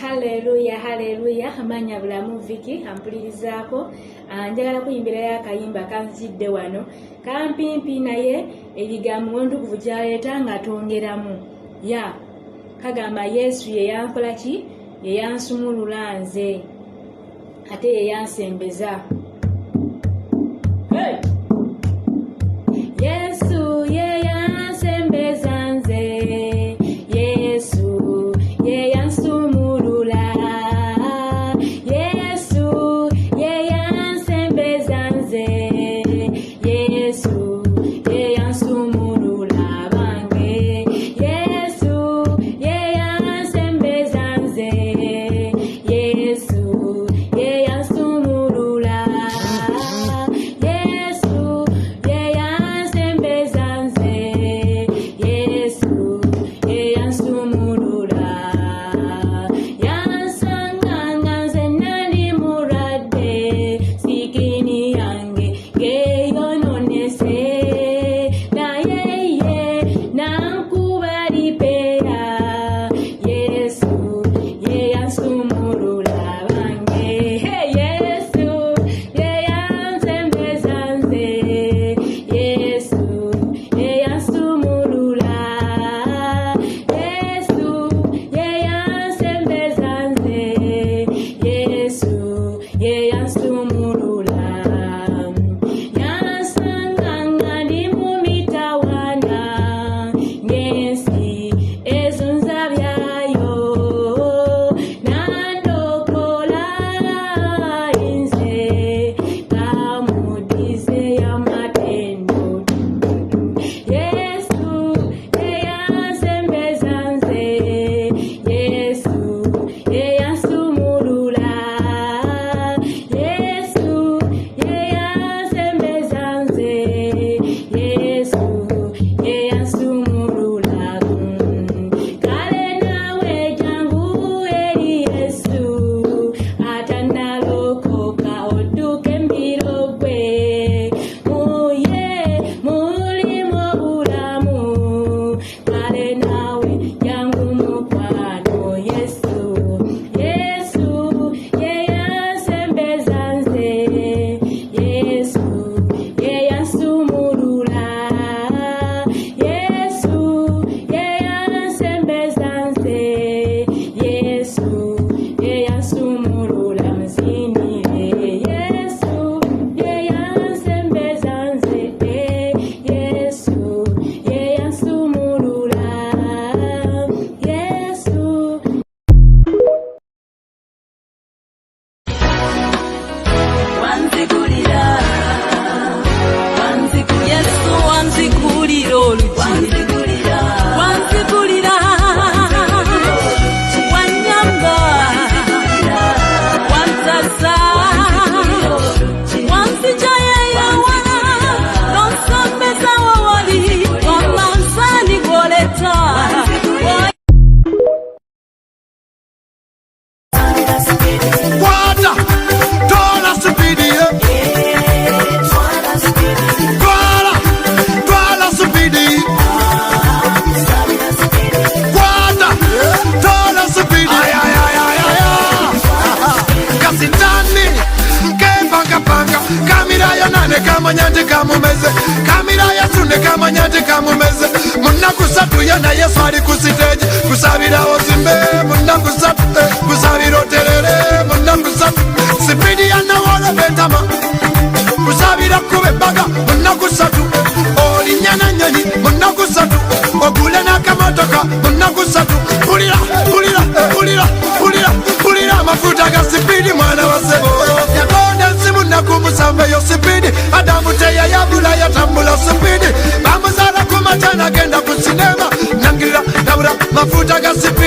Haleluya, haleluya. Amanya bulamu Vicky ampulirizaako. Njagala kuyimbira yakayimba kanzidde wano. Kampimpi naye ebigambo nduguvu gyaleeta nga tongeramu. Ya, kagamba Yesu ye yankola ki? Ye yansumulula nze. Ate ye yansembeza. Hey! Yesu ye yansembeza nze. Yesu ye yansumulula. Yesu ye yansembeza nze. Yesu ye yansumulula bange. Yesu ye yansembeza nze. Yesu ye yansumulula. Yesu ye yansembeza nze. Yesu ye yansumulula. Yansanganga nze nali mulwadde, sikini yange ngeyononese, naye ye nankuba lipeera. Yesu ye yansumulula bange. Hey, Yesu ye yansembeza nze. Yesu ye yansumulula. Yesu ye yansembeza nze. Yesu ye yansumulula. Yansanganga ndi mu mitawaana ng'ensi ezo nzabyayo, nandokola nze kamudize y'amatendo. Yesu ye yansembeza nze. Yesu ye yansumulula. Yesu ye yansembeza nze. Yesu ye yansumulula. Kale nawe jangu eri Yesu, atannalokoka odduke embiro gwe. Muye mulimu obulamu. Kale nawe jangu mukwano Yesu. Yesu ye yansembeza nze. Yesu ye yansumulula. Yesu ye yansembeza nze. Yesu ye yansumulula mzinire. Yesu ye yansembeza nze. Yesu ye yansumulula. Yesu Yanzigulira, Yesu wanzigulira olugi, wanzigulira, wanyamba, wanzaza, wanzija yeyawala, nonsembeza wawali, omansani gwoleta. Water, tola speedy, twala speedy. Water, tola speedy. Kasitani, mkepanga panga. Kamira ya nane kama nyati kamumeze. Kamira ya tune kama nyati kamumeze. Munakusatu ya na Yesu ali kusiteji. Kusabira ozimbe, munakusatu. Kusabira oterere, munakusatu. Speedy ya na wale betama. Kusabira kube baga, munakusatu. Oli nyana nyani, munakusatu. Ogule na kamotoka, munakusatu. Pulira, pulira, pulira, pulira, pulira. Mafuta ga speedy mwana wa sebo. Yakonde simu na kumusambe yo speedy. Adamu teya ya bula ya tambula speedy. Bamuzala kumatana genda kusinema. Nangirira, nabura, mafuta ga speedy.